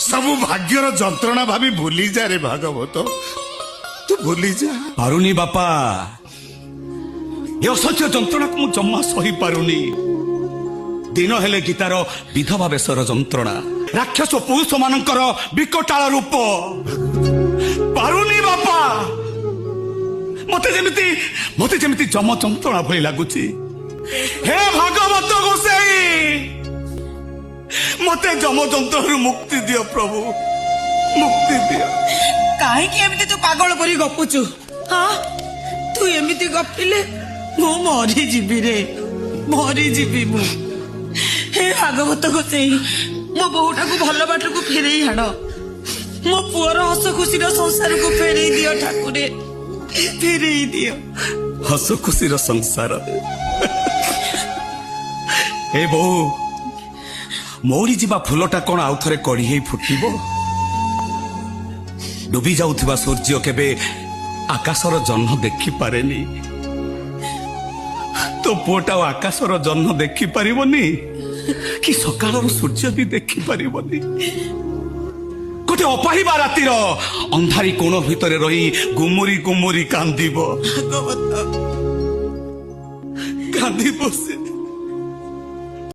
सबु भाग्यर जंत्रणा भाभी भूली जा रे भागवत तू भूली जा पारुनी बापा ये असह्य जंत्रणा को मु जम्मा सही पारुनी दिन हेले गीतार विधवा बेसर जंत्रणा राक्षस पुरुष मानकर विकटाल रूप पारुनी बापा मते जेमिति जम जंत्रणा भली लगुची हे भागवत गोसाई मते जम जंत्रु मुक्ति दियो प्रभु मुक्ति दियो काहे एमती तू पागल करी गपुचु हाँ तू एमती गपिले मु मरी जीवी रे मरी जीवी मु हे भागवत गोसाई मो बोहूटा को भल बाट को फेरे हाड़ मो पुअर हस खुशी संसार को फेरे दियो ठाकुरे फेरे दियो हस खुशी संसार ए बो मौरी जीवा फुलटा कौन आउ थे कड़ी ही फुटब डुबी जाउथिबा सूर्य केबे आकाशर जन्म देखि पारेनी तो पुओटा आकाशर जन्म देखि पारिबनी कि सकाळर सूर्य भी देखि पारिबनी गोटे अपाहिबा रातिर अंधारी कोण भितर रही गुमुरी गुमुरी कांदिब भागवत कांदी बसे